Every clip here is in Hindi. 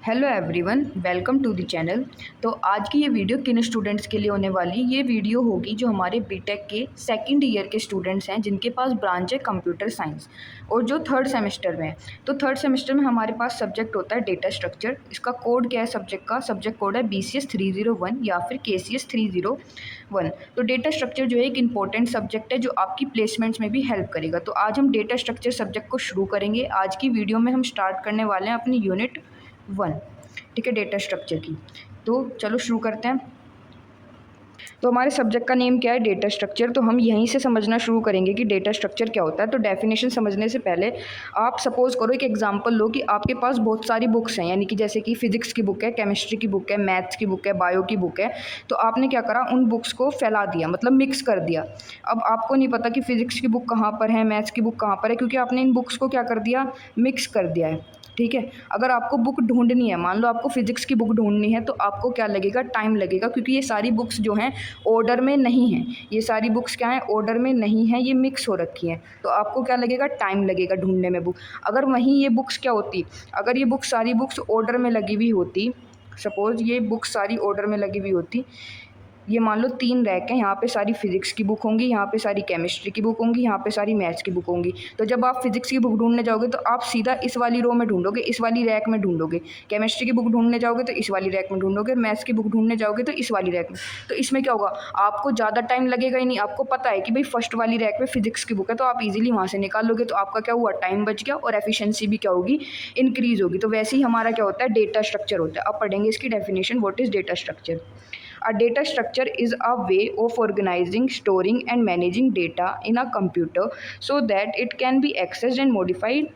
Hello everyone, welcome to the channel. तो आज की ये वीडियो किन स्टूडेंट्स के लिए होने वाली ये वीडियो होगी जो हमारे बीटेक के सेकंड ईयर के स्टूडेंट्स हैं जिनके पास ब्रांच है कंप्यूटर साइंस और जो थर्ड सेमेस्टर में है। तो थर्ड सेमेस्टर में हमारे पास सब्जेक्ट होता है डेटा स्ट्रक्चर। इसका कोड क्या है सब्जेक्ट का? सब्जेक्ट कोड है BCS 301 या फिर KCS 301। तो डेटा स्ट्रक्चर जो है एक इंपॉर्टेंट सब्जेक्ट है जो आपकी प्लेसमेंट्स में भी हेल्प करेगा। तो आज हम डेटा स्ट्रक्चर सब्जेक्ट को शुरू करेंगे। आज की वीडियो में हम स्टार्ट करने वाले हैं अपनी यूनिट 1, ठीक है, डेटा स्ट्रक्चर की। तो चलो शुरू करते हैं। तो हमारे सब्जेक्ट का नेम क्या है? Data structure. तो हम यहीं से समझना शुरू करेंगे कि डेटा स्ट्रक्चर क्या होता है। तो डेफिनेशन समझने से पहले आप सपोज करो, एक एग्जांपल लो कि आपके पास बहुत सारी बुक्स हैं, यानी कि जैसे कि फिजिक्स की बुक है, केमिस्ट्री की बुक है, मैथ्स की बुक है, बायो की बुक है। तो आपने क्या करा, उन बुक्स को फैला दिया, मतलब मिक्स कर दिया। अब आपको नहीं पता कि फिजिक्स की बुक कहाँ पर है, मैथ्स की बुक कहाँ पर है, क्योंकि आपने इन बुक्स को क्या कर दिया, मिक्स कर दिया है। ठीक है। अगर आपको बुक ढूंढनी है, मान लो आपको फिजिक्स की बुक ढूंढनी है, तो आपको क्या लगेगा, टाइम लगेगा, क्योंकि ये सारी बुक्स जो हैं ऑर्डर में नहीं हैं। ये सारी बुक्स क्या हैं, ऑर्डर में नहीं हैं, ये मिक्स हो रखी हैं। तो आपको क्या लगेगा, टाइम लगेगा ढूंढने में बुक। अगर वहीं ये बुक्स क्या होती, अगर ये बुक्स सारी बुक्स ऑर्डर में लगी हुई होती, सपोज ये बुक्स सारी ऑर्डर में लगी हुई होती, ये मान लो 3 रैक हैं, यहाँ पे सारी फिजिक्स की बुक होंगी, यहाँ पे सारी केमिस्ट्री की बुक होंगी, यहाँ पे सारी मैथ्स की बुक होंगी। तो जब आप फिजिक्स की बुक ढूंढने जाओगे तो आप सीधा इस वाली रो में ढूंढोगे, इस वाली रैक में ढूंढोगे। केमिस्ट्री की बुक ढूंढने जाओगे तो इस वाली रैक में ढूंढोगे, मैथ्स की बुक ढूंढने जाओगे तो इस वाली रैक में। तो इसमें क्या होगा, आपको ज़्यादा टाइम लगेगा ही नहीं। आपको पता है कि भाई फर्स्ट वाली रैक में फिजिक्स की बुक है, तो आप इजीली वहाँ से निकाल लोगे। तो आपका क्या हुआ, टाइम बच गया और एफिशिएंसी भी क्या होगी, इंक्रीज होगी। तो वैसे ही हमारा क्या होता है, डेटा स्ट्रक्चर होता है। अब पढ़ेंगे इसकी definition, what is data structure. A data structure is a way of organizing, storing and managing data in a computer so that it can be accessed and modified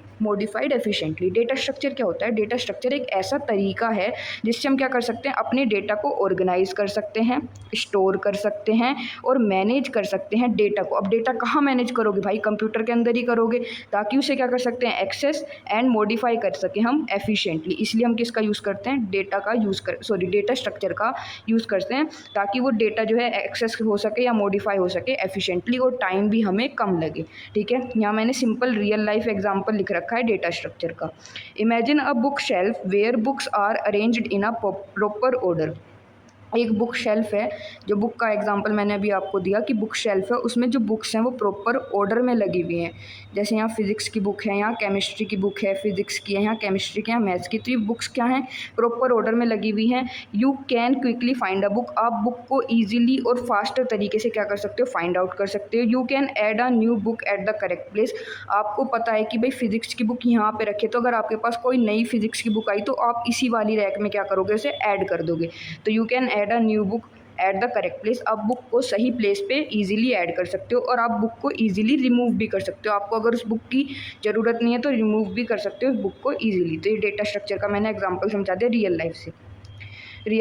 efficiently। Data structure क्या होता है? डेटा स्ट्रक्चर एक ऐसा तरीका है जिससे हम क्या कर सकते हैं, अपने डेटा को ऑर्गेनाइज कर सकते हैं, स्टोर कर सकते हैं और मैनेज कर सकते हैं डेटा को। अब डेटा कहाँ मैनेज करोगे भाई, कंप्यूटर के अंदर ही करोगे, ताकि उसे क्या कर सकते हैं, एक्सेस एंड मॉडिफाई कर सकें हम एफिशिएंटली। इसलिए हम किसका यूज़ करते हैं, डेटा स्ट्रक्चर का यूज़ करते हैं, ताकि वो डेटा जो है एक्सेस हो सके या मॉडिफाई हो सके एफिशिएंटली और टाइम भी हमें कम लगे। ठीक है। यहाँ मैंने सिंपल रियल लाइफ एग्जांपल लिख रखा है डेटा स्ट्रक्चर का। Imagine a book shelf where books are arranged in a proper order. एक बुक शेल्फ है, जो बुक का एग्जांपल मैंने अभी आपको दिया कि बुक शेल्फ है, उसमें जो बुक्स हैं वो प्रॉपर ऑर्डर में लगी हुई हैं। जैसे यहाँ फिजिक्स की बुक है, यहाँ केमिस्ट्री की बुक है, फिजिक्स की है, यहाँ केमिस्ट्री की, यहाँ मैथ्स की। तो ये बुक्स क्या हैं, प्रॉपर ऑर्डर में लगी हुई हैं। You can quickly find a book. आप बुक को ईजिली और फास्टर तरीके से क्या कर सकते हो, फाइंड आउट कर सकते हो। You can add a new book at the correct place. आपको पता है कि भाई फिजिक्स की बुक यहाँ पे रखे, तो अगर आपके पास कोई नई फिजिक्स की बुक आई तो आप इसी वाली रैक में क्या करोगे, उसे ऐड कर दोगे। तो you can add a new book at the correct place. आप बुक को सही प्लेस पे इजीली ऐड कर सकते हो और आप बुक को इजीली रिमूव भी कर सकते हो। आपको अगर उस बुक की ज़रूरत नहीं है तो रिमूव भी कर सकते हो उस बुक को इजीली। तो ये डेटा स्ट्रक्चर का मैंने एग्जांपल समझा दिया रियल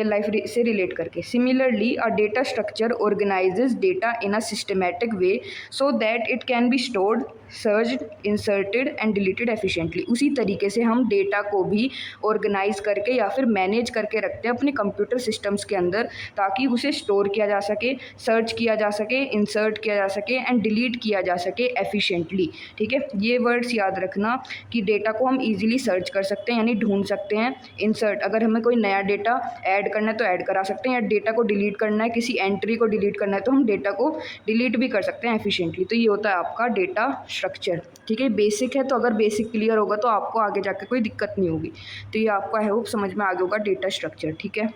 लाइफ से रिलेट करके। Similarly a data structure organises data in a systematic way so that it can be stored, searched, inserted and deleted efficiently. उसी तरीके से हम डेटा को भी ऑर्गेनाइज करके या फिर मैनेज करके रखते हैं अपने कंप्यूटर सिस्टम्स के अंदर, ताकि उसे स्टोर किया जा सके, सर्च किया जा सके, इंसर्ट किया जा सके एंड डिलीट किया जा सके एफिशिएंटली। ठीक है। ये वर्ड्स याद रखना कि डेटा को हम ईजिली सर्च कर सकते हैं, यानी ढूंढ सकते हैं। इंसर्ट, अगर हमें कोई नया डेटा ऐड करना है तो ऐड करा सकते हैं, या डेटा को डिलीट करना है, किसी एंट्री को डिलीट करना है तो हम डेटा को डिलीट भी कर सकते हैं एफिशिएंटली। तो ये होता है आपका डेटा स्ट्रक्चर। ठीक है। बेसिक है, तो अगर बेसिक क्लियर होगा तो आपको आगे जाके कोई दिक्कत नहीं होगी। तो ये आपको आई होप समझ में आ गया होगा डेटा स्ट्रक्चर। ठीक है।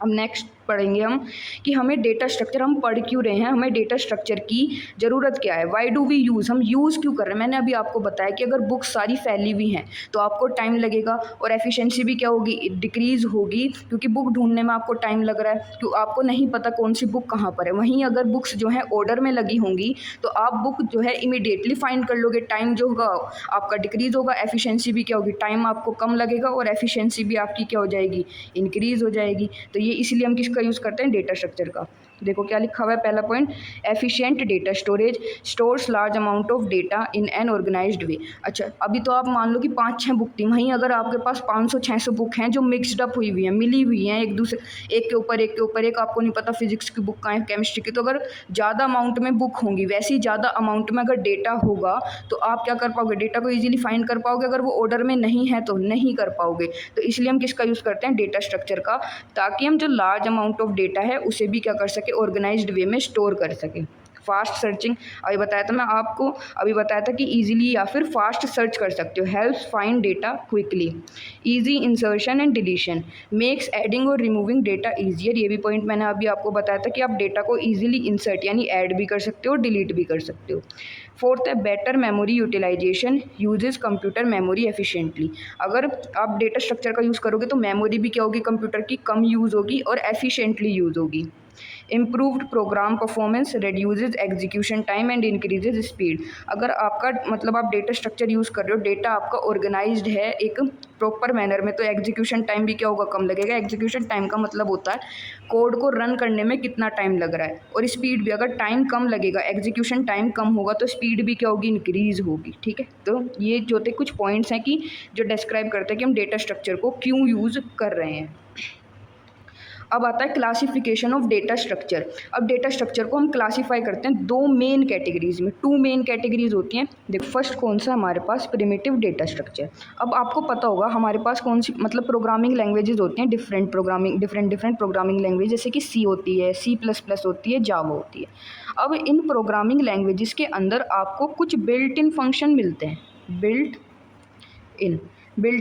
अब नेक्स्ट पढ़ेंगे हम कि हमें डेटा स्ट्रक्चर, हम पढ़ क्यों रहे हैं, हमें डेटा स्ट्रक्चर की ज़रूरत क्या है, वाई डू वी यूज़, हम यूज़ क्यों कर रहे हैं। मैंने अभी आपको बताया कि अगर बुक्स सारी फैली हुई हैं तो आपको टाइम लगेगा और एफिशिएंसी भी क्या होगी, डिक्रीज़ होगी, क्योंकि बुक ढूंढने में आपको टाइम लग रहा है, क्यों आपको नहीं पता कौन सी बुक कहाँ पर है। वहीं अगर बुक्स जो हैं ऑर्डर में लगी होंगी तो आप बुक जो है इमीडिएटली फाइंड कर लोगे, टाइम जो होगा आपका डिक्रीज़ होगा, एफिशिएंसी भी क्या होगी, टाइम आपको कम लगेगा और एफिशिएंसी भी आपकी क्या हो जाएगी, इंक्रीज़ हो जाएगी। तो ये इसलिए हम किसका यूज़ करते हैं, डेटा स्ट्रक्चर का। देखो क्या लिखा हुआ है पहला point, efficient data storage stores large amount of data in an organised way. अच्छा, अभी तो आप मान लो कि 5-6 बुक थी, वहीं अगर आपके पास 500-600 बुक हैं जो मिक्सड अप हुई हुई हैं, मिली हुई हैं एक दूसरे, एक के ऊपर एक के ऊपर एक, आपको नहीं पता फिजिक्स की बुक कहाँ है, केमिस्ट्री की, तो अगर ज़्यादा अमाउंट में बुक होंगी, वैसे ही ज़्यादा अमाउंट में अगर डेटा होगा तो आप क्या कर पाओगे, डेटा को ईजिली फाइंड कर पाओगे। अगर वो ऑर्डर में नहीं है तो नहीं कर पाओगे। तो इसलिए हम किसका यूज़ करते हैं, डेटा स्ट्रक्चर का, ताकि हम जो लार्ज अमाउंट ऑफ डेटा है उसे भी क्या कर सके, ऑर्गेनाइज्ड वे में स्टोर कर सके। फास्ट सर्चिंग अभी बताया था मैं आपको, अभी बताया था कि इजीली या फिर फास्ट सर्च कर सकते हो, helps find data quickly. Easy insertion and deletion makes adding और रिमूविंग डेटा ईजियर। ये भी पॉइंट मैंने अभी आपको बताया था कि आप डेटा को ईजिली इंसर्ट यानी ऐड भी कर सकते हो, डिलीट भी कर सकते हो। फोर्थ है better memory utilisation uses computer memory efficiently. अगर आप डेटा स्ट्रक्चर का यूज़ करोगे तो मेमोरी भी क्या होगी, कंप्यूटर की कम यूज़ होगी और एफिशिएंटली यूज़ होगी। Improved program performance reduces execution time and increases speed. अगर आपका मतलब आप डेटा स्ट्रक्चर यूज़ कर रहे हो, डेटा आपका ऑर्गेनाइज्ड है एक प्रॉपर मैनर में, तो एग्जीक्यूशन टाइम भी क्या होगा, कम लगेगा। एग्जीक्यूशन टाइम का मतलब होता है कोड को रन करने में कितना टाइम लग रहा है, और स्पीड भी, अगर टाइम कम लगेगा, एग्जीक्यूशन टाइम कम होगा तो स्पीड भी क्या होगी, इंक्रीज होगी। ठीक है, तो ये जो थे कुछ पॉइंट्स हैं कि जो डिस्क्राइब करते हैं कि हम डेटा स्ट्रक्चर को क्यों यूज़ कर रहे हैं। अब आता है क्लासिफिकेशन ऑफ डेटा स्ट्रक्चर। अब डेटा स्ट्रक्चर को हम क्लासीफाई करते हैं दो मेन कैटेगरीज में, टू मेन कैटेगरीज होती हैं। देखो फर्स्ट कौन सा हमारे पास, प्रिमिटिव डेटा स्ट्रक्चर। अब आपको पता होगा हमारे पास कौन सी मतलब प्रोग्रामिंग लैंग्वेजेस होती हैं, डिफरेंट प्रोग्रामिंग लैंग्वेज, जैसे कि सी होती है, C++ होती है, जावा होती है। अब इन प्रोग्रामिंग लैंग्वेजेस के अंदर आपको कुछ बिल्ट इन फंक्शन मिलते हैं, बिल्ट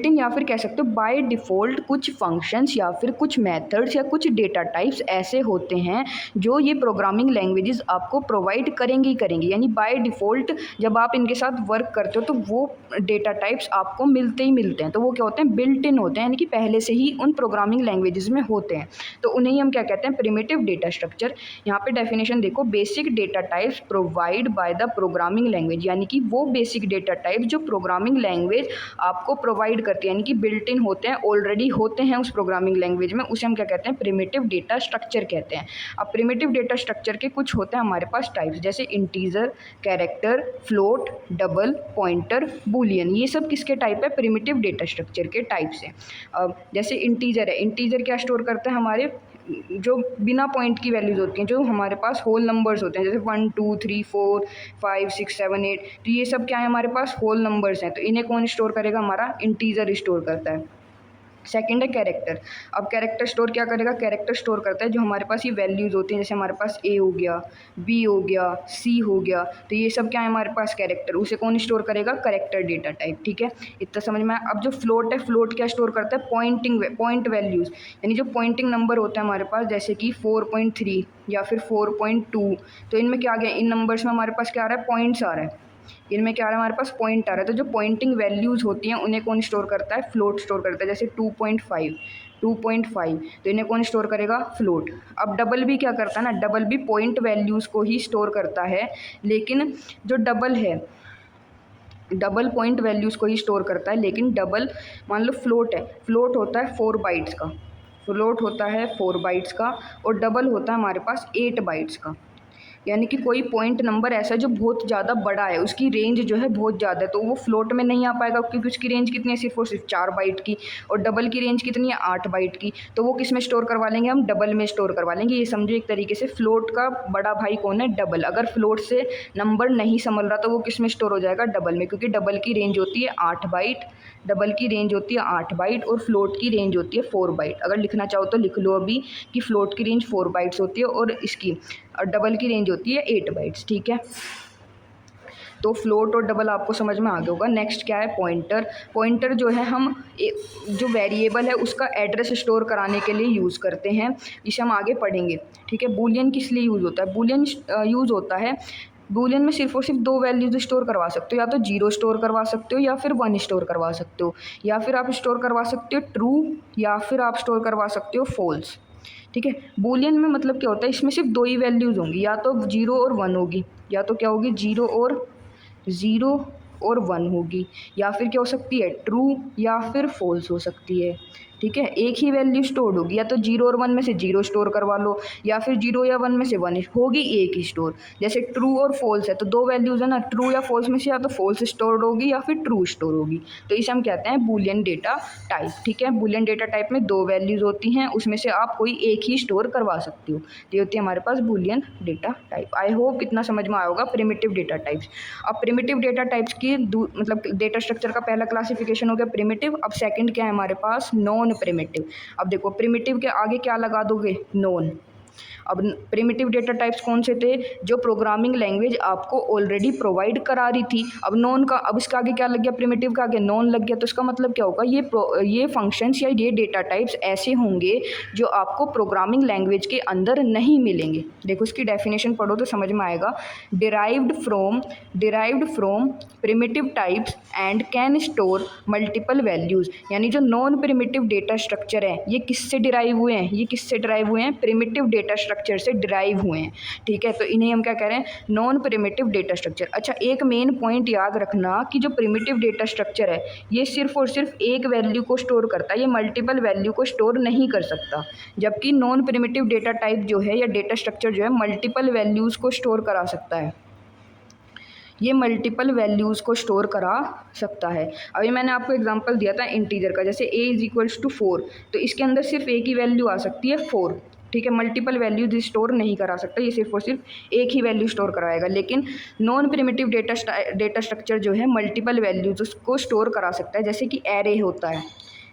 इन या फिर कह सकते हो बाय डिफ़ॉल्ट कुछ फंक्शंस या फिर कुछ मेथड्स या कुछ डेटा टाइप्स ऐसे होते हैं जो ये प्रोग्रामिंग लैंग्वेजेस आपको प्रोवाइड करेंगी यानी बाय डिफ़ॉल्ट जब आप इनके साथ वर्क करते हो तो वो डेटा टाइप्स आपको मिलते ही मिलते हैं। तो वो क्या होते हैं, बिल्ट इन होते हैं, यानी कि पहले से ही उन प्रोग्रामिंग लैंग्वेजेस में होते हैं। तो उन्हें ही हम क्या कहते हैं, प्रिमिटिव डेटा स्ट्रक्चर। यहाँ पे डेफिनेशन देखो, basic data types provide by the programming language, यानी कि वो बेसिक डेटा टाइप जो प्रोग्रामिंग लैंग्वेज आपको प्रोवाइड करती है, यानी कि बिल्ट इन होते हैं, ऑलरेडी होते हैं उस प्रोग्रामिंग लैंग्वेज में, उसे हम क्या कहते हैं, प्रिमिटिव डेटा स्ट्रक्चर कहते हैं। अब प्रिमिटिव डेटा स्ट्रक्चर के कुछ होते हैं हमारे पास टाइप्स, जैसे integer, character, float, double, pointer, Boolean. ये सब किसके टाइप है, प्रिमिटिव डेटा स्ट्रक्चर के टाइप से। अब जैसे इंटीजर है, इंटीजर क्या स्टोर करता है, हमारे जो बिना पॉइंट की वैल्यूज़ होती हैं, जो हमारे पास होल नंबर्स होते हैं, जैसे 1 2 3 4 5 6 7 8, तो ये सब क्या है, हमारे पास होल नंबर्स हैं। तो इन्हें कौन स्टोर करेगा, हमारा इंटीजर स्टोर करता है। सेकंड है कैरेक्टर। अब कैरेक्टर स्टोर क्या करेगा, कैरेक्टर स्टोर करता है जो हमारे पास ये वैल्यूज़ होती हैं, जैसे हमारे पास ए हो गया, बी हो गया, सी हो गया, तो ये सब क्या है हमारे पास कैरेक्टर, उसे कौन स्टोर करेगा, कैरेक्टर डेटा टाइप। ठीक है, इतना समझ में आया। अब जो फ्लोट है, फ्लोट क्या स्टोर करता है, पॉइंट वैल्यूज़, यानी जो पॉइंटिंग नंबर होता है हमारे पास, जैसे कि 4.3 या फिर 4.2, तो इनमें क्या आ गया, इन नंबर्स में हमारे पास क्या आ रहा है, पॉइंट्स आ रहा है, इनमें क्या आ रहा है, हमारे पास पॉइंट आ रहा है। तो जो पॉइंटिंग वैल्यूज़ होती हैं उन्हें कौन स्टोर करता है, फ्लोट स्टोर करता है। जैसे 2.5, तो इन्हें कौन स्टोर करेगा, फ्लोट। अब डबल भी क्या करता है ना, डबल भी पॉइंट वैल्यूज़ को ही स्टोर करता है, लेकिन जो डबल है, डबल पॉइंट वैल्यूज़ को ही स्टोर करता है, लेकिन डबल मान लो फ्लोट है, फ्लोट होता है 4 बाइट्स का, फ्लोट होता है 4 बाइट्स का, और डबल होता है हमारे पास 8 बाइट्स का। यानी कि कोई पॉइंट नंबर ऐसा है जो बहुत ज़्यादा बड़ा है, उसकी रेंज जो है बहुत ज़्यादा है, तो वो फ्लोट में नहीं आ पाएगा, क्योंकि उसकी रेंज कितनी है, सिर्फ और सिर्फ 4 बाइट की, और डबल की रेंज कितनी है, 8 बाइट की। तो वो किस में स्टोर करवा लेंगे, हम डबल में स्टोर करवा लेंगे। ये समझो एक तरीके से फ्लोट का बड़ा भाई कौन है, डबल। अगर फ्लोट से नंबर नहीं संभल रहा तो वो किस में स्टोर हो जाएगा, डबल में, क्योंकि डबल की रेंज होती है 8 बाइट, डबल की रेंज होती है 8 बाइट और फ्लोट की रेंज होती है 4 बाइट। अगर लिखना चाहो तो लिख लो अभी कि फ्लोट की रेंज 4 बाइट्स होती है और इसकी और डबल की रेंज होती है 8 बाइट्स। ठीक है, तो फ्लोट और डबल आपको समझ में आ गया होगा। नेक्स्ट क्या है, पॉइंटर। पॉइंटर जो है हम जो वेरिएबल है उसका एड्रेस स्टोर कराने के लिए यूज़ करते हैं, इसे हम आगे पढ़ेंगे। ठीक है, बूलियन किस लिए यूज़ होता है, बूलियन यूज़ होता है, बूलियन में सिर्फ और सिर्फ 2 वैल्यूज स्टोर करवा सकते हो, या तो 0 स्टोर करवा सकते हो या फिर 1 स्टोर करवा सकते हो, या फिर आप स्टोर करवा सकते हो ट्रू, या फिर आप स्टोर करवा सकते हो फॉल्स। ठीक है, बूलियन में मतलब क्या होता है, इसमें सिर्फ 2 ही वैल्यूज़ होंगी, या तो 0 और 1 होगी, या तो क्या होगी, 0 और 1 होगी, या फिर क्या हो सकती है, ट्रू या फिर फॉल्स हो सकती है। ठीक है, एक ही वैल्यू स्टोर होगी, या तो 0 और 1 में से 0 स्टोर करवा लो, या फिर 0 या 1 में से 1 होगी एक ही स्टोर। जैसे ट्रू और फॉल्स है तो दो वैल्यूज़ है ना, ट्रू या फॉल्स में से या तो फॉल्स स्टोर होगी या फिर ट्रू स्टोर होगी, तो इसे हम कहते हैं बूलियन डेटा टाइप। ठीक है, बूलियन डेटा टाइप में दो वैल्यूज़ होती हैं, उसमें से आप कोई एक ही स्टोर करवा सकते हो, ये होती है हमारे पास boolean data type. I hope इतना समझ में आया होगा प्रिमिटिव डेटा टाइप्स। अब प्रिमिटिव डेटा टाइप्स की मतलब डेटा स्ट्रक्चर का पहला क्लासिफिकेशन हो गया प्रिमिटिव। अब सेकंड क्या है हमारे पास, नॉन प्रिमिटिव। अब देखो प्रिमिटिव के आगे क्या लगा दोगे, नॉन। अब प्रिमिटिव डेटा टाइप्स कौन से थे, जो प्रोग्रामिंग लैंग्वेज आपको ऑलरेडी प्रोवाइड करा रही थी। अब नॉन का, अब इसका आगे क्या लग गया, प्रिमिटिव का आगे नॉन लग गया, तो इसका मतलब क्या होगा, ये फंक्शंस या ये डेटा टाइप्स ऐसे होंगे जो आपको प्रोग्रामिंग लैंग्वेज के अंदर नहीं मिलेंगे। देखो इसकी डेफिनेशन पढ़ो तो समझ में आएगा। Derived from primitive types and can store multiple values. यानी जो नॉन प्रिमिटिव डेटा स्ट्रक्चर है ये किससे डिराइव हुए हैं, ये किससे डिराइव हुए हैं, प्रिमिटिव डेटा स्ट्रक्चर से डिराइव हुए हैं। ठीक है, तो इन्हें हम क्या कह रहे हैं, नॉन प्रिमिटिव डेटा स्ट्रक्चर। अच्छा, एक मेन पॉइंट याद रखना कि जो प्रिमिटिव डेटा स्ट्रक्चर है ये सिर्फ और सिर्फ एक वैल्यू को स्टोर करता है, ये मल्टीपल वैल्यू को स्टोर नहीं कर सकता। जबकि नॉन प्रिमिटिव डेटा टाइप जो है या डेटा स्ट्रक्चर जो है मल्टीपल वैल्यूज़ को स्टोर करा सकता है, ये मल्टीपल वैल्यूज़ को स्टोर करा सकता है। अभी मैंने आपको एग्जांपल दिया था इंटीजर का, जैसे a = 4, तो इसके अंदर सिर्फ एक ही वैल्यू आ सकती है 4। ठीक है, मल्टीपल वैल्यूज स्टोर नहीं करा सकता, ये सिर्फ और सिर्फ एक ही वैल्यू स्टोर कराएगा। लेकिन नॉन प्रिमिटिव डेटा स्ट्रक्चर जो है मल्टीपल वैल्यूज को स्टोर करा सकता है, जैसे कि एरे होता है।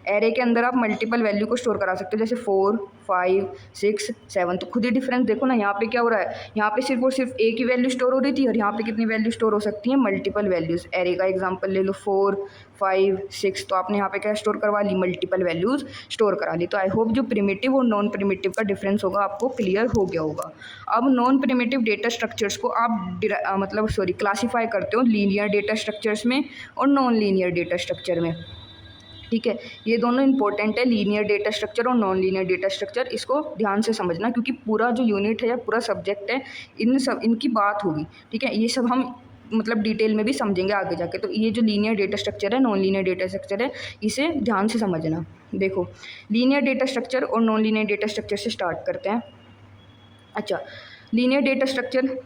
एरे के अंदर आप मल्टीपल वैल्यू को स्टोर करा सकते हो, जैसे 4, 5, 6, 7। तो खुद ही डिफरेंस देखो ना, यहाँ पे क्या हो रहा है, यहाँ पे सिर्फ और सिर्फ एक ही वैल्यू स्टोर हो रही थी और यहाँ पे कितनी वैल्यू स्टोर हो सकती है, मल्टीपल वैल्यूज़। एरे का एग्जांपल ले लो, 4, 5, 6, तो आपने यहाँ पे क्या स्टोर करवा ली, मल्टीपल वैल्यूज़ स्टोर करा ली। तो आई होप जो प्रिमिटिव और नॉन प्रिमिटिव का डिफरेंस होगा आपको क्लियर हो गया होगा। अब नॉन प्रिमिटिव डेटा स्ट्रक्चर्स को आप क्लासीफाई करते हो लीनियर डेटा स्ट्रक्चर्स में और नॉन लीनियर डेटा स्ट्रक्चर में। ठीक है, ये दोनों इंपॉर्टेंट है, लीनियर डेटा स्ट्रक्चर और नॉन लीनियर डेटा स्ट्रक्चर। इसको ध्यान से समझना क्योंकि पूरा जो यूनिट है या पूरा सब्जेक्ट है इनकी बात होगी। ठीक है, ये सब हम मतलब डिटेल में भी समझेंगे आगे जाके। तो ये जो लीनियर डेटा स्ट्रक्चर है, नॉन लीनियर डेटा स्ट्रक्चर है, इसे ध्यान से समझना। देखो लीनियर डेटा स्ट्रक्चर और नॉन लीनियर डेटा स्ट्रक्चर से स्टार्ट करते हैं। अच्छा, लीनियर डेटा स्ट्रक्चर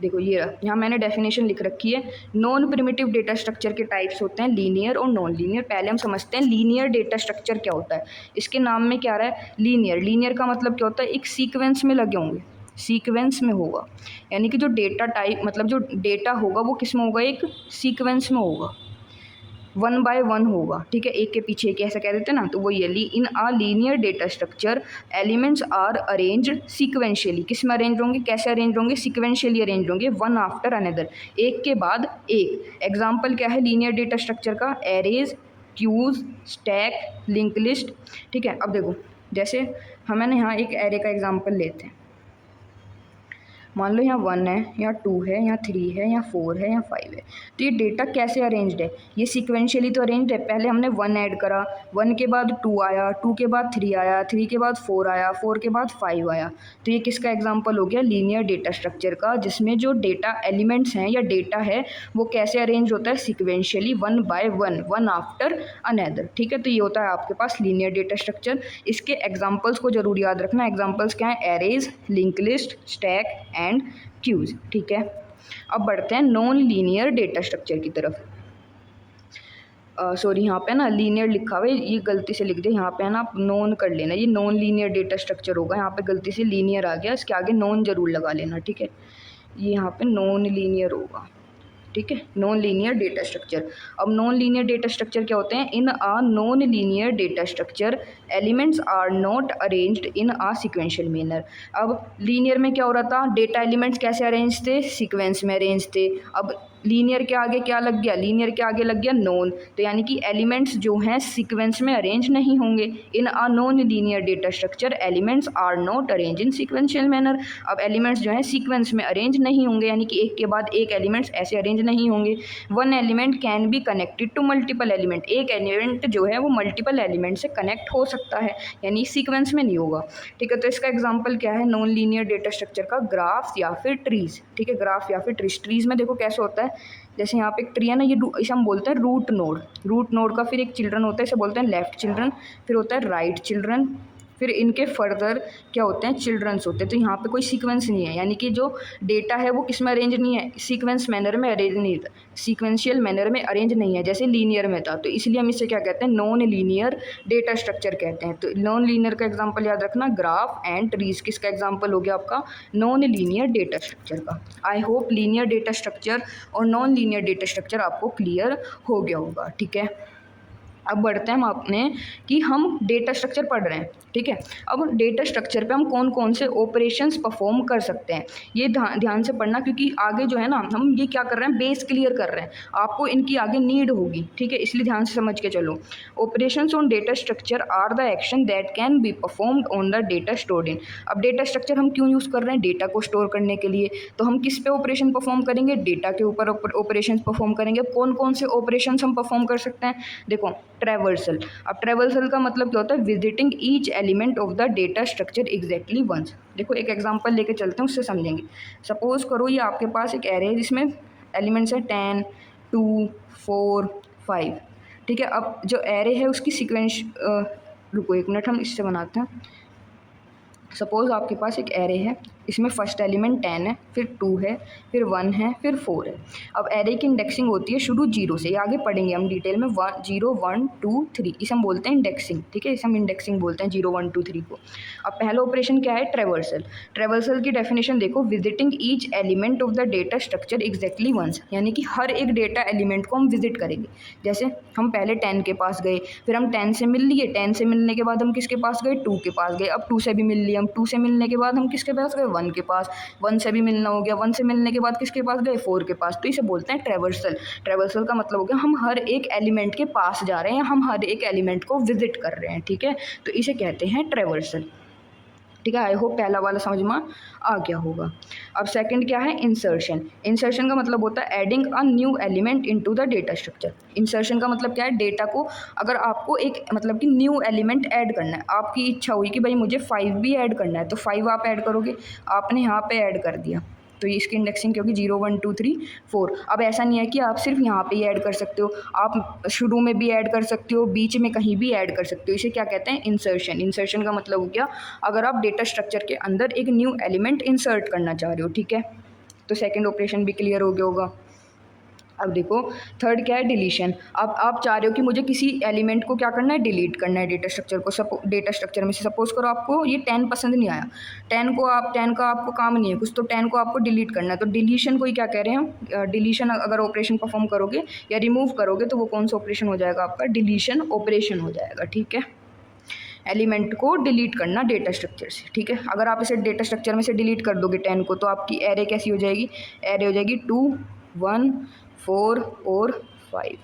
देखो ये यहाँ मैंने डेफिनेशन लिख रखी है। नॉन प्रिमिटिव डेटा स्ट्रक्चर के टाइप्स होते हैं लीनियर और नॉन लीनियर। पहले हम समझते हैं लीनियर डेटा स्ट्रक्चर क्या होता है। इसके नाम में क्या रहा है, लीनियर। लीनियर का मतलब क्या होता है, एक सीक्वेंस में लगे होंगे, सीक्वेंस में होगा। यानी कि जो डेटा टाइप मतलब जो डेटा होगा वो किस में होगा, एक सीक्वेंस में होगा, 1 by 1 होगा। ठीक है, एक के पीछे एक ऐसा कह देते हैं ना, तो वो ये in a linear data structure elements are arranged sequentially. किस में अरेंज होंगे, कैसे अरेंज होंगे, सीक्वेंशियली अरेंज होंगे, वन आफ्टर अनदर, एक के बाद एक। एग्जाम्पल क्या है लीनियर डेटा स्ट्रक्चर का, arrays, queues, stack, link list. ठीक है, अब देखो जैसे हमें यहाँ एक एरे का एग्जाम्पल लेते हैं। मान लो यहाँ 1 है, यहाँ 2 है, यहाँ 3 है, यहाँ 4 है, यहाँ 5 है। तो ये डेटा कैसे अरेंज्ड है, ये सीक्वेंशियली तो अरेंज्ड है। पहले हमने 1 ऐड करा, 1 के बाद 2 आया, 2 के बाद 3 आया, 3 के बाद 4 आया, 4 के बाद 5 आया। तो ये किसका एग्जाम्पल हो गया, लीनियर डेटा स्ट्रक्चर का, जिसमें जो डेटा एलिमेंट्स हैं या डेटा है वो कैसे अरेंज होता है, sequentially, 1 by 1, one after another. ठीक है, तो ये होता है आपके पास लीनियर डेटा स्ट्रक्चर। इसके एग्जाम्पल्स को जरूर याद रखना। एग्जाम्पल्स क्या है, arrays, link list, stack and queues. ठीक है, अब बढ़ते हैं नॉन लीनियर डेटा स्ट्रक्चर की तरफ। यहाँ पे ना लीनियर लिखा हुआ है, ये गलती से लिख दिया, यहाँ पे है ना आप नॉन कर लेना, ये नॉन लीनियर डेटा स्ट्रक्चर होगा। यहाँ पे गलती से लीनियर आ गया, इसके आगे नॉन जरूर लगा लेना। ठीक है, ये यहाँ पे नॉन लीनियर होगा। ठीक है, नॉन लीनियर डेटा स्ट्रक्चर। अब नॉन लीनियर डेटा स्ट्रक्चर क्या होते हैं, in a non linear data structure elements are not arranged in a sequential manner. अब लीनियर में क्या हो रहा था, डेटा एलिमेंट्स कैसे अरेंज थे, सीक्वेंस में अरेंज थे। अब लीनियर के आगे क्या लग गया, लीनियर के आगे लग गया नॉन, तो यानी कि एलिमेंट्स जो हैं सीक्वेंस में अरेंज नहीं होंगे। In a non linear data structure elements are not arrange in sequential manner. अब एलिमेंट्स जो हैं सीक्वेंस में अरेंज नहीं होंगे, यानी कि एक के बाद एक एलिमेंट्स ऐसे अरेंज नहीं होंगे। One element can be connected to multiple element, एक एलिमेंट जो है वो मल्टीपल एलिमेंट से कनेक्ट हो सकता है, यानी सीक्वेंस में नहीं होगा। ठीक है, तो इसका एग्जाम्पल क्या है नॉन लीनियर डेटा स्ट्रक्चर का, ग्राफ्स या फिर ट्रीज। ठीक है, ग्राफ या फिर ट्रीज। ट्रीज में देखो कैसे होता है, जैसे यहाँ पे एक ट्री है ना, ये इसे हम बोलते हैं रूट नोड। रूट नोड का फिर एक चिल्ड्रन होता है, इसे बोलते हैं लेफ्ट चिल्ड्रन, फिर होता है राइट चिल्ड्रन, फिर इनके फर्दर क्या होते हैं, चिल्ड्रंस होते हैं। तो यहाँ पे कोई सीक्वेंस नहीं है, यानी कि जो डेटा है वो किस में अरेंज नहीं है, सीक्वेंस मैनर में अरेंज नहीं था, सीक्वेंशियल मैनर में अरेंज नहीं है जैसे लीनियर में था। तो इसलिए हम इसे क्या कहते हैं, नॉन लीनियर डेटा स्ट्रक्चर कहते हैं। तो नॉन लीनियर का एग्जांपल याद रखना, ग्राफ एंड ट्रीज किसका एग्जांपल हो गया आपका, नॉन लीनियर डेटा स्ट्रक्चर का। I hope linear data structure और नॉन लीनियर डेटा स्ट्रक्चर आपको क्लियर हो गया होगा। ठीक है, अब बढ़ते हैं हम अपने कि हम डेटा स्ट्रक्चर पढ़ रहे हैं। ठीक है, अब डेटा स्ट्रक्चर पे हम कौन कौन से ऑपरेशंस परफॉर्म कर सकते हैं, ये ध्यान से पढ़ना, क्योंकि आगे जो है ना हम ये क्या कर रहे हैं, बेस क्लियर कर रहे हैं, आपको इनकी आगे नीड होगी। ठीक है, इसलिए ध्यान से समझ के चलो। Operations on data structure are the action that can be performed on the data stored in. अब डेटा स्ट्रक्चर हम क्यों यूज़ कर रहे हैं, डेटा को स्टोर करने के लिए। तो हम किस पे ऑपरेशन परफॉर्म करेंगे, डेटा के ऊपर ऑपरेशन परफॉर्म करेंगे। अब कौन कौन से ऑपरेशन हम परफॉर्म कर सकते हैं, देखो ट्रैवर्सल। अब ट्रैवर्सल का मतलब क्या होता है, visiting each element of the data structure exactly once. देखो एक एग्जांपल लेके चलते हैं, उससे समझेंगे। सपोज करो ये आपके पास एक एरे है जिसमें एलिमेंट्स है 10, 2, 4, 5। ठीक है, अब जो एरे है उसकी सीक्वेंस, रुको एक मिनट हम इससे बनाते हैं। सपोज़ आपके पास एक एरे है, इसमें फर्स्ट एलिमेंट 10 है, फिर 2 है, फिर 1 है, फिर 4 है। अब एरे की इंडेक्सिंग होती है शुरू 0 से, ये आगे पढ़ेंगे हम डिटेल में, 0, 1, 2, 3, इसे हम बोलते हैं इंडेक्सिंग। ठीक है, इसे हम इंडेक्सिंग बोलते हैं 0, 1, 2, 3 को। अब पहला ऑपरेशन क्या है, ट्रैवर्सल। ट्रैवर्सल की डेफिनेशन देखो, visiting each element of the data structure exactly once, यानी कि हर एक डेटा एलिमेंट को हम विजिट करेंगे। जैसे हम पहले 10 के पास गए, फिर हम 10 से मिल लिए, 10 से मिलने के बाद हम किसके पास गए, 2 के पास गए, अब 2 से भी मिल लिए हम, 2 से मिलने के बाद हम किसके पास गए, 1 के पास, 1 से भी मिलना हो गया, 1 से मिलने के बाद किसके पास गए, 4 के पास। तो इसे बोलते हैं ट्रैवर्सल। ट्रैवर्सल का मतलब हो गया हम हर एक एलिमेंट के पास जा रहे हैं, हम हर एक एलिमेंट को विजिट कर रहे हैं। ठीक है, तो इसे कहते हैं ट्रैवर्सल। ठीक है, आई होप पहला वाला समझ में आ गया होगा। अब सेकंड क्या है, इंसर्शन। इंसर्शन का मतलब होता है adding a new element into the data structure. Insertion का मतलब क्या है, डेटा को अगर आपको एक मतलब कि न्यू एलिमेंट ऐड करना है, आपकी इच्छा हुई कि भाई मुझे 5 भी ऐड करना है, तो 5 आप ऐड करोगे, आपने यहाँ पे ऐड कर दिया, तो इसकी इंडेक्सिंग क्या होगी, 0, 1, 2, 3, 4। अब ऐसा नहीं है कि आप सिर्फ यहाँ पे ही ऐड कर सकते हो, आप शुरू में भी ऐड कर सकते हो, बीच में कहीं भी ऐड कर सकते हो। इसे क्या कहते हैं, इंसर्शन। इंसर्शन का मतलब हो गया अगर आप डेटा स्ट्रक्चर के अंदर एक न्यू एलिमेंट इंसर्ट करना चाह रहे हो। ठीक है, तो सेकेंड ऑपरेशन भी क्लियर हो गया होगा। अब देखो थर्ड क्या है, डिलीशन। अब आप चाह रहे हो कि मुझे किसी एलिमेंट को क्या करना है, डिलीट करना है डेटा स्ट्रक्चर को। डेटा स्ट्रक्चर में से सपोज करो आपको ये 10 पसंद नहीं आया, 10 का आपको काम नहीं है कुछ, तो 10 को आपको डिलीट करना है। तो डिलीशन को ही क्या कह रहे हैं, डिलीशन अगर ऑपरेशन परफॉर्म करोगे या रिमूव करोगे तो वो कौन सा ऑपरेशन हो जाएगा आपका, डिलीशन ऑपरेशन हो जाएगा। ठीक है, एलिमेंट को डिलीट करना डेटा स्ट्रक्चर से। ठीक है, अगर आप इसे डेटा स्ट्रक्चर में से डिलीट कर दोगे 10 को, तो आपकी एरे कैसी हो जाएगी, एरे हो जाएगी 2, 1, 4 और 5।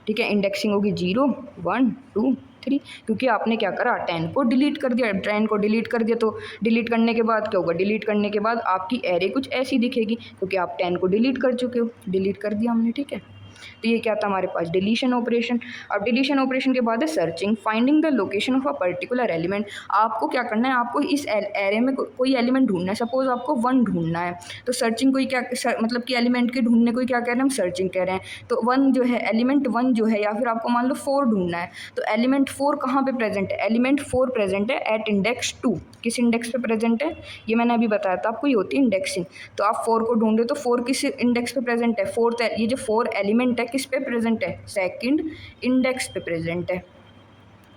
ठीक है, इंडेक्सिंग होगी 0, 1, 2, 3, क्योंकि आपने क्या करा, 10 को डिलीट कर दिया। 10 को डिलीट कर दिया तो डिलीट करने के बाद क्या होगा, डिलीट करने के बाद आपकी एरे कुछ ऐसी दिखेगी, क्योंकि आप 10 को डिलीट कर चुके हो, डिलीट कर दिया हमने। ठीक है, तो ये क्या था हमारे पास, डिलीशन ऑपरेशन। अब डिलीशन ऑपरेशन के बाद है searching, finding the location of a particular element. आपको क्या करना है, आपको इस एरे में कोई एलिमेंट ढूंढना है। सपोज आपको 1 ढूंढना है, तो सर्चिंग को क्या मतलब कि एलिमेंट के ढूंढने को क्या कह रहे हैं, हम सर्चिंग कह रहे हैं। तो 1 जो है, एलिमेंट 1 जो है, या फिर आपको मान लो 4 ढूंढना है, तो एलिमेंट 4 कहाँ पे प्रेजेंट है, एलिमेंट 4 प्रेजेंट है एट इंडेक्स 2। किस इंडेक्स पे प्रेजेंट है, ये मैंने अभी बताया था आपको, ये होती है इंडेक्सिंग। तो आप 4 को ढूंढे तो 4 किस इंडेक्स पे प्रेजेंट है, 4th। ये जो 4 एलिमेंट है किस पे प्रेजेंट है, सेकंड इंडेक्स पे प्रेजेंट है,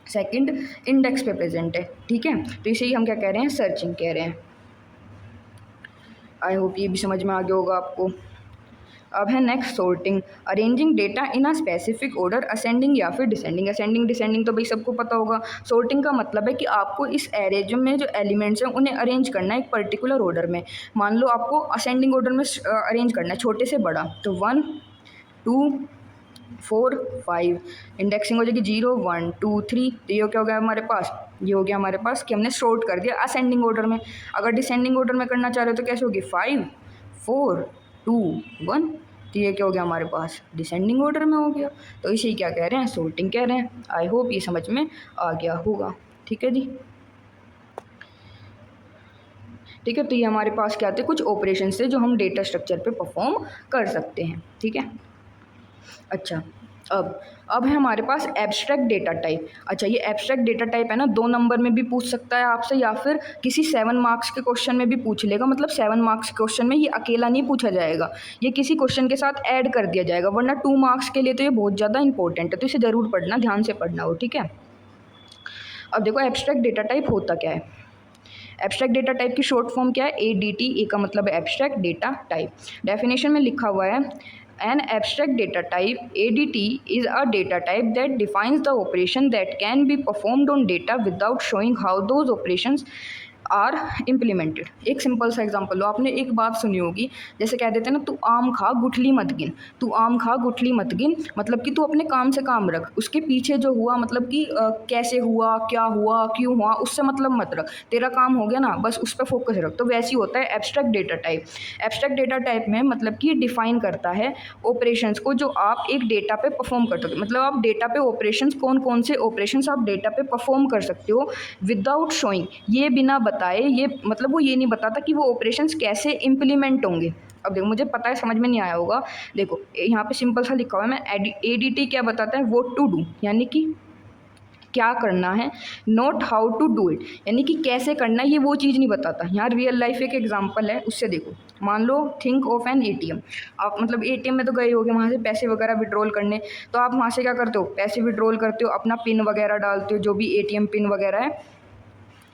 सेकंड इंडेक्स पे प्रेजेंट है। ठीक है, तो इसे ही हम क्या कह रहे हैं, सर्चिंग कह रहे हैं। आई होप ये भी समझ में आ गया होगा आपको। अब है next sorting, arranging data in a specific order, ascending या फिर डिसेंडिंग। असेंडिंग डिसेंडिंग तो भाई सबको पता होगा। सॉर्टिंग का मतलब है कि आपको इस एरे में जो एलिमेंट्स हैं उन्हें अरेंज करना है एक पर्टिकुलर ऑर्डर में। मान लो आपको असेंडिंग ऑर्डर में अरेंज करना है, छोटे से बड़ा, तो 1, 2, 4, 5, इंडेक्सिंग हो जाएगी 0, 1, 2, 3। तो ये क्या हो गया हमारे पास, ये हो गया हमारे पास कि हमने सॉर्ट कर दिया असेंडिंग ऑर्डर में। अगर डिसेंडिंग ऑर्डर में करना चाह रहे हो तो कैसे होगी, 5, 4, 2, 1। तो ये क्या हो गया हमारे पास, डिसेंडिंग ऑर्डर में हो गया। तो इसे ही क्या कह रहे हैं, सॉर्टिंग कह रहे हैं। आई होप ये समझ में आ गया होगा। ठीक है जी, ठीक है। तो ये हमारे पास क्या थे, कुछ ऑपरेशन थे जो हम डेटा स्ट्रक्चर पे परफॉर्म कर सकते हैं। ठीक है, अच्छा, अब है हमारे पास एब्स्ट्रैक्ट डेटा टाइप। अच्छा, ये एब्स्ट्रैक्ट डेटा टाइप है ना, 2 नंबर में भी पूछ सकता है आपसे या फिर किसी 7 मार्क्स के क्वेश्चन में भी पूछ लेगा। मतलब 7 मार्क्स के क्वेश्चन में ये अकेला नहीं पूछा जाएगा, ये किसी क्वेश्चन के साथ ऐड कर दिया जाएगा, वरना 2 मार्क्स के लिए तो ये बहुत ज़्यादा इंपॉर्टेंट है, तो इसे ज़रूर पढ़ना, ध्यान से पढ़ना हो, ठीक है। अब देखो एब्स्ट्रैक्ट डेटा टाइप होता क्या है। एब्स्ट्रैक्ट डेटा टाइप की शॉर्ट फॉर्म क्या है, ADT। ए का मतलब है एब्स्ट्रैक्ट डेटा टाइप। डेफिनेशन में लिखा हुआ है, an abstract data type ADT is a data type that defines the operation that can be performed on data without showing how those operations are implemented. एक सिंपल सा एग्जांपल लो, आपने एक बात सुनी होगी, जैसे कह देते हैं ना, तू आम खा गुठली मत गिन। तू आम खा गुठली मत गिन मतलब कि तू अपने काम से काम रख, उसके पीछे जो हुआ मतलब कि कैसे हुआ, क्या हुआ, क्यों हुआ, उससे मतलब मत रख। तेरा काम हो गया ना, बस उस पर फोकस रख। तो वैसे ही होता है abstract data type. Abstract data type में मतलब कि डिफाइन करता है ऑपरेशंस को जो आप एक डेटा पे परफॉर्म कर सकते हो। मतलब आप डेटा पे ऑपरेशंस, कौन कौन से ऑपरेशंस आप डेटा पे परफॉर्म कर सकते हो विदाउट शोइंग, ये बिना बताए, ये मतलब वो ये नहीं बताता कि वो ऑपरेशंस कैसे इम्प्लीमेंट होंगे। अब देखो, मुझे पता है समझ में नहीं आया होगा, देखो यहाँ पे सिंपल सा लिखा हुआ है, मैं ADT क्या बताता है, वो टू डू यानी कि क्या करना है, not how to do it यानी कि कैसे करना है, ये वो चीज़ नहीं बताता। यहाँ रियल लाइफ एक एग्जांपल है, उससे देखो। मान लो थिंक ऑफ एन ATM। आप मतलब ATM में तो गए होगे वहाँ से पैसे वगैरह विड्रॉल करने, तो आप वहाँ से क्या करते हो, पैसे विड्रॉल करते हो, अपना पिन वगैरह डालते हो, जो भी ATM पिन वगैरह है,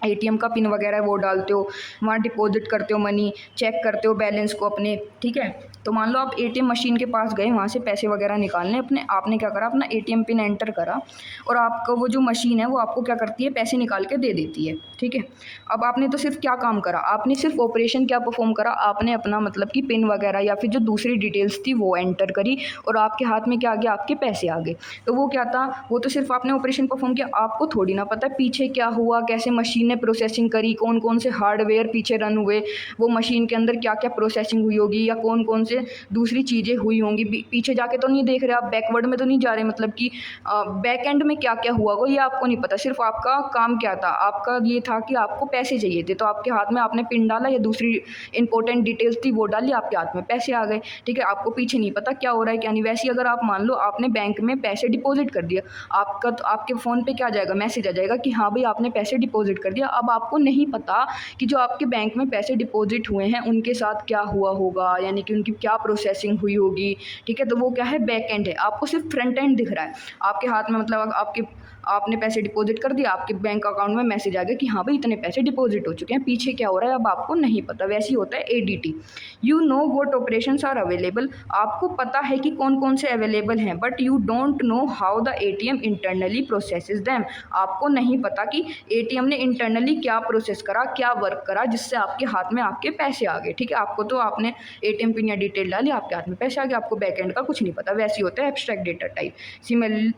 ATM का पिन वगैरह है वो डालते हो, वहाँ डिपॉजिट करते हो मनी, चेक करते हो बैलेंस को अपने, ठीक है। तो मान लो आप ATM मशीन के पास गए, वहाँ से पैसे वगैरह निकालने अपने, आपने क्या करा, अपना ATM पिन एंटर करा और आपका वो जो मशीन है वो आपको क्या करती है, पैसे निकाल के दे देती है, ठीक है। अब आपने तो सिर्फ क्या काम करा, आपने सिर्फ ऑपरेशन क्या परफॉर्म करा, आपने अपना मतलब कि पिन वगैरह या फिर जो दूसरी डिटेल्स थी वो एंटर करी और आपके हाथ में क्या आ गया, आपके पैसे आ गए। तो वो क्या था, वो तो सिर्फ आपने ऑपरेशन परफॉर्म किया, आपको थोड़ी ना पता पीछे क्या हुआ, कैसे मशीन ने प्रोसेसिंग करी, कौन कौन से हार्डवेयर पीछे रन हुए, वो मशीन के अंदर क्या क्या प्रोसेसिंग हुई होगी या कौन कौन से दूसरी चीज़ें हुई होंगी। पीछे जाके तो नहीं देख रहे आप, बैकवर्ड में तो नहीं जा रहे, मतलब कि बैक एंड में क्या क्या हुआ होगा ये आपको नहीं पता। सिर्फ आपका काम क्या था, आपका ये था कि आपको पैसे चाहिए थे, तो आपके हाथ में आपने पिन डाला या दूसरी इंपॉर्टेंट डिटेल्स थी वो डाली, आपके हाथ में पैसे आ गए, ठीक है। आपको पीछे नहीं पता क्या हो रहा है क्या नहीं। वैसे ही अगर आप मान लो आपने बैंक में पैसे डिपॉजिट कर दिया, आपका तो आपके फ़ोन पे क्या आ जाएगा, मैसेज आ जाएगा कि हाँ भाई आपने पैसे डिपॉजिट कर दिया। अब आपको नहीं पता कि जो आपके बैंक में पैसे डिपॉजिट हुए हैं उनके साथ क्या हुआ होगा, यानी कि उनकी क्या प्रोसेसिंग हुई होगी, ठीक है। तो वो क्या है, बैक एंड है, आपको सिर्फ फ्रंट एंड दिख रहा है आपके हाथ में। मतलब आपने पैसे डिपॉजिट कर दिया, आपके बैंक अकाउंट में मैसेज आ गया कि हाँ भाई इतने पैसे डिपॉजिट हो चुके हैं, पीछे क्या हो रहा है अब आपको नहीं पता। वैसे ही होता है ADT। You know what operations are available, आपको पता है कि कौन कौन से अवेलेबल हैं, but you don't know how the ATM internally processes them, आपको नहीं पता कि ATM ने इंटरनली क्या प्रोसेस करा, क्या वर्क करा जिससे आपके हाथ में आपके पैसे आ गए, ठीक है। आपको तो आपने ATM पिन या डिटेल डाली, आपके हाथ में पैसे आ गए, आपको बैक एंड का कुछ नहीं पता। वैसे ही होता है abstract data type.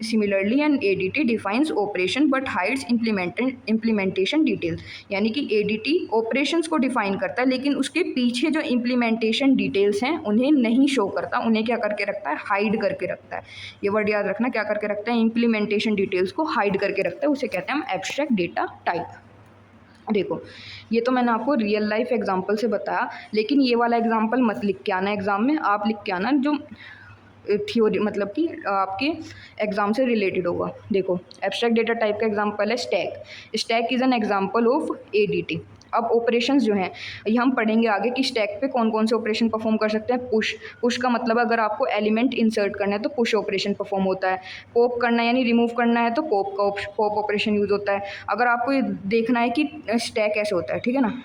Similarly an ADT defines operation but hides implementation details, यानी कि ADT ऑपरेशंस को डिफाइन करता है लेकिन उसके पीछे जो इम्प्लीमेंटेशन डिटेल्स हैं उन्हें नहीं शो करता, उन्हें क्या करके रखता है, हाइड करके रखता है। ये वर्ड याद रखना, क्या करके रखता है, इम्प्लीमेंटेशन डिटेल्स को हाइड करके रखता है, उसे कहते हैं हम एब्स्ट्रैक्ट डेटा टाइप। देखो ये तो मैंने आपको रियल लाइफ एग्जांपल से बताया, लेकिन ये वाला एग्जांपल मत लिख के आना एग्जाम में, आप लिख के आना जो थ्योरी मतलब कि आपके एग्जाम से रिलेटेड होगा। देखो एब्स्ट्रैक्ट डेटा टाइप का एग्जांपल है stack. Stack is an example of ADT। अब ऑपरेशंस जो हैं ये हम पढ़ेंगे आगे कि स्टैक पे कौन कौन से ऑपरेशन परफॉर्म कर सकते हैं। पुश का मतलब अगर आपको एलिमेंट इंसर्ट करना है तो पुश ऑपरेशन परफॉर्म होता है। पॉप करना है यानी रिमूव करना है तो पॉप ऑपरेशन यूज़ होता है। अगर आपको ये देखना है कि स्टैक ऐसे होता है, ठीक है ना,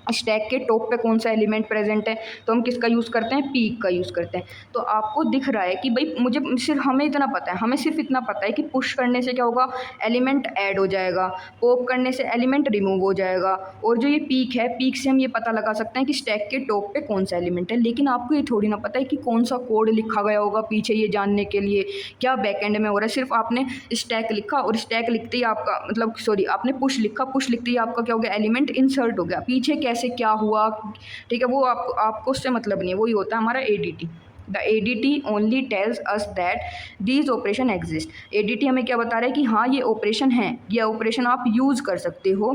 स्टैक के टॉप पे कौन सा एलिमेंट प्रेजेंट है तो हम किसका यूज़ करते हैं, पीक का यूज़ करते हैं। तो आपको दिख रहा है कि भाई मुझे सिर्फ हमें इतना पता है, हमें सिर्फ इतना पता है कि पुश करने से क्या होगा, एलिमेंट ऐड हो जाएगा, पॉप करने से एलिमेंट रिमूव हो जाएगा, और जो ये पीक है, पीक से हम ये पता लगा सकते हैं कि स्टैक के टॉप पे कौन सा एलिमेंट है। लेकिन आपको ये थोड़ी ना पता है कि कौन सा कोड लिखा गया होगा पीछे ये जानने के लिए क्या बैकएंड में हो रहा है। सिर्फ आपने स्टैक लिखा और स्टैक लिखते ही आपका मतलब सॉरी आपने पुश लिखा, पुश लिखते ही आपका क्या हो गया, एलिमेंट इंसर्ट हो गया। पीछे कैसे क्या हुआ, ठीक है, वो आपको उससे मतलब नहीं है। वही होता है हमारा ADT। The ADT only tells us that these operation exist. ADT हमें क्या बता रहा है कि हाँ ये ऑपरेशन है, ये ऑपरेशन आप यूज़ कर सकते हो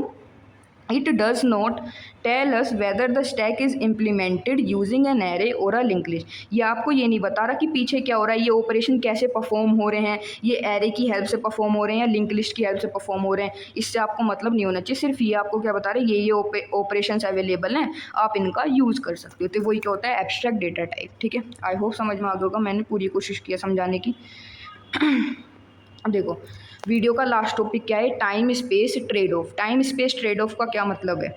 it does not tell us whether the stack is implemented using an array और अ लिंक लिस्ट। ये आपको ये नहीं बता रहा कि पीछे क्या हो रहा है, ये ऑपरेशन कैसे परफॉर्म हो रहे हैं, ये एरे की हेल्प से परफॉर्म हो रहे हैं या लिंक लिस्ट की हेल्प से परफॉर्म हो रहे हैं। इससे आपको मतलब नहीं होना चाहिए। सिर्फ ये आपको क्या बता रहे हैं, ये ऑपरेशंस अवेलेबल हैं, आप इनका यूज़ कर सकते हो। तो वही क्या होता है, एब्स्ट्रैक्ट डेटा टाइप। ठीक है, आई होप समझ में आ गया होगा, मैंने पूरी कोशिश की है समझाने की। अब देखो वीडियो का लास्ट टॉपिक क्या है, time space trade off. Time space trade off का क्या मतलब है,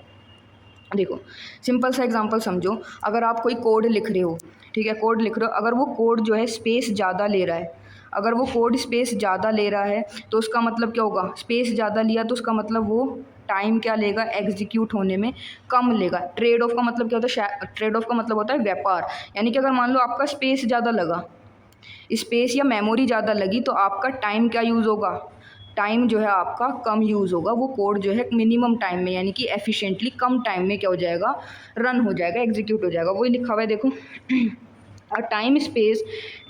देखो सिंपल सा एग्जांपल समझो। अगर आप कोई कोड लिख रहे हो, ठीक है, कोड लिख रहे हो, अगर वो कोड जो है स्पेस ज़्यादा ले रहा है, अगर वो कोड स्पेस ज़्यादा ले रहा है तो उसका मतलब क्या होगा, स्पेस ज़्यादा लिया तो उसका मतलब वो टाइम क्या लेगा, एग्जीक्यूट होने में कम लेगा। ट्रेड ऑफ का मतलब क्या होता है, ट्रेड ऑफ का मतलब होता है व्यापार। यानी कि अगर मान लो आपका स्पेस ज़्यादा लगा, स्पेस या मेमोरी ज़्यादा लगी, तो आपका टाइम क्या यूज़ होगा, टाइम जो है आपका कम यूज़ होगा। वो कोड जो है मिनिमम टाइम में यानी कि एफिशिएंटली कम टाइम में क्या हो जाएगा, रन हो जाएगा, एग्जीक्यूट हो जाएगा। वही लिखा हुआ है देखो। A time space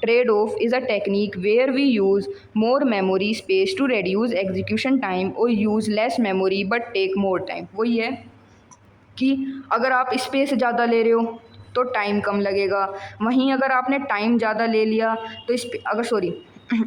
trade off is a technique where we use more memory space to reduce execution time or use less memory but take more time। वही है कि अगर आप स्पेस ज़्यादा ले रहे हो तो टाइम कम लगेगा, वहीं अगर आपने टाइम ज़्यादा ले लिया तो अगर सॉरी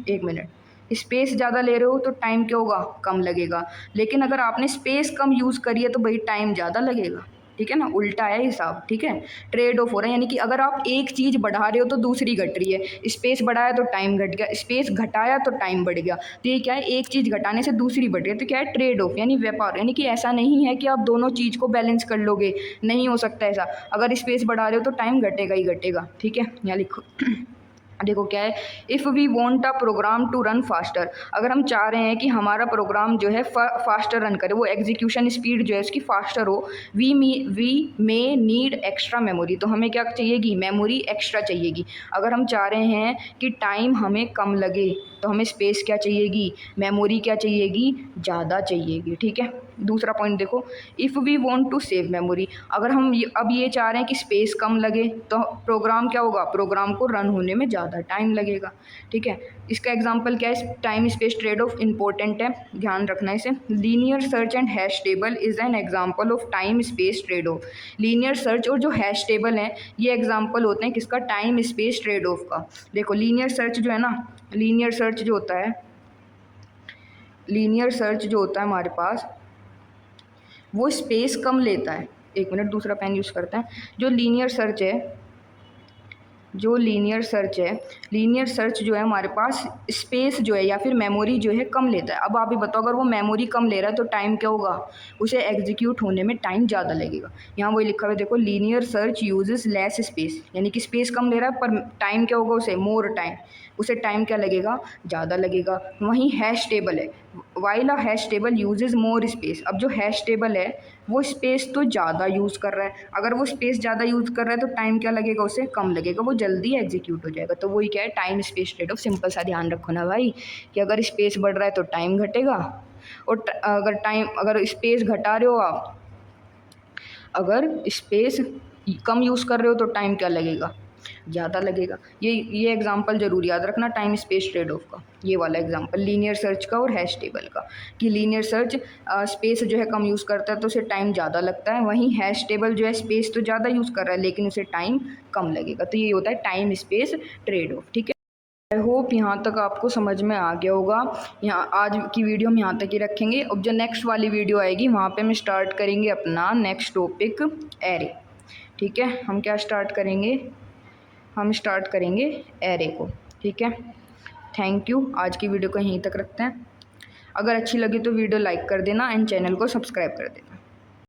एक मिनट, स्पेस ज़्यादा ले रहे हो तो टाइम क्या होगा, कम लगेगा। लेकिन अगर आपने स्पेस कम यूज़ करी है तो भाई टाइम ज़्यादा लगेगा। ठीक है ना, उल्टा है हिसाब। ठीक है, ट्रेड ऑफ हो रहा है, यानी कि अगर आप एक चीज़ बढ़ा रहे हो तो दूसरी घट रही है। स्पेस बढ़ाया तो टाइम घट गया, स्पेस घटाया तो टाइम बढ़ गया। तो ये क्या है, एक चीज़ घटाने से दूसरी बढ़ रही है, तो क्या है, ट्रेड ऑफ यानी व्यापार। यानी कि ऐसा नहीं है कि आप दोनों चीज़ को बैलेंस कर लोगे, नहीं हो सकता ऐसा। अगर स्पेस बढ़ा रहे हो तो टाइम घटेगा ही घटेगा। ठीक है, यहाँ लिखो। देखो क्या है, if we want a program to run faster, अगर हम चाह रहे हैं कि हमारा प्रोग्राम जो है फास्टर रन करे, वो एग्जीक्यूशन स्पीड जो है उसकी फास्टर हो, we may need extra memory. तो हमें क्या चाहिएगी, मेमोरी एक्स्ट्रा चाहिएगी। अगर हम चाह रहे हैं कि टाइम हमें कम लगे तो हमें स्पेस क्या चाहिएगी, मेमोरी क्या चाहिएगी, ज़्यादा चाहिएगी। ठीक है, दूसरा पॉइंट देखो, if we want to save memory, अगर हम अब ये चाह रहे हैं कि स्पेस कम लगे तो प्रोग्राम क्या होगा, प्रोग्राम को रन होने में ज़्यादा टाइम लगेगा। ठीक है, इसका एग्जांपल क्या है, time space trade off important है, ध्यान रखना इसे। Linear search and hash table is an example of time space trade off. Linear search और जो हैश टेबल हैं ये एग्जाम्पल होते हैं किसका, टाइम स्पेस ट्रेड ऑफ का। देखो लीनियर सर्च जो है ना, लीनियर सर्च जो होता है, लीनियर सर्च जो होता है हमारे पास वो स्पेस कम लेता है। एक मिनट, दूसरा पेन यूज़ करते हैं। जो लीनियर सर्च है, जो लीनियर सर्च है, लीनियर सर्च जो है हमारे पास स्पेस जो है या फिर मेमोरी जो है कम लेता है। अब आप ही बताओ, अगर वो मेमोरी कम ले रहा है तो टाइम क्या होगा, उसे एग्जीक्यूट होने में टाइम ज़्यादा लगेगा। यहाँ वही लिखा हुआ है देखो, linear search uses less space, यानी कि स्पेस कम ले रहा है पर टाइम क्या होगा उसे, मोर टाइम, उसे टाइम क्या लगेगा, ज़्यादा लगेगा। वहीं हैश टेबल है, while a hash table uses more space. अब जो हैश टेबल है वो स्पेस तो ज़्यादा यूज़ कर रहा है, अगर वो स्पेस ज़्यादा यूज़ कर रहा है तो टाइम क्या लगेगा, उसे कम लगेगा, वो जल्दी एग्जीक्यूट हो जाएगा। तो वही क्या है, time space trade off. Simple सा ध्यान रखो ना भाई, कि अगर स्पेस बढ़ रहा है तो टाइम घटेगा, और अगर स्पेस घटा रहे हो आप, अगर स्पेस कम यूज़ कर रहे हो तो टाइम क्या लगेगा, ज़्यादा लगेगा। ये एग्जांपल जरूर याद रखना टाइम स्पेस ट्रेड ऑफ का, ये वाला एग्जांपल लीनियर सर्च का और हैश टेबल का, कि लीनियर सर्च स्पेस जो है कम यूज़ करता है तो उसे टाइम ज़्यादा लगता है, वहीं हैश टेबल जो है स्पेस तो ज़्यादा यूज़ कर रहा है लेकिन उसे टाइम कम लगेगा। तो ये होता है टाइम स्पेस ट्रेड ऑफ। ठीक है, आई होप यहाँ तक आपको समझ में आ गया होगा। यहाँ आज की वीडियो हम यहाँ तक ही रखेंगे। अब जो नेक्स्ट वाली वीडियो आएगी वहाँ पे हम स्टार्ट करेंगे अपना नेक्स्ट टॉपिक, एरे। ठीक है, हम क्या स्टार्ट करेंगे, हम स्टार्ट करेंगे एरे को। ठीक है, थैंक यू। आज की वीडियो को यहीं तक रखते हैं। अगर अच्छी लगी तो वीडियो लाइक कर देना एंड चैनल को सब्सक्राइब कर देना।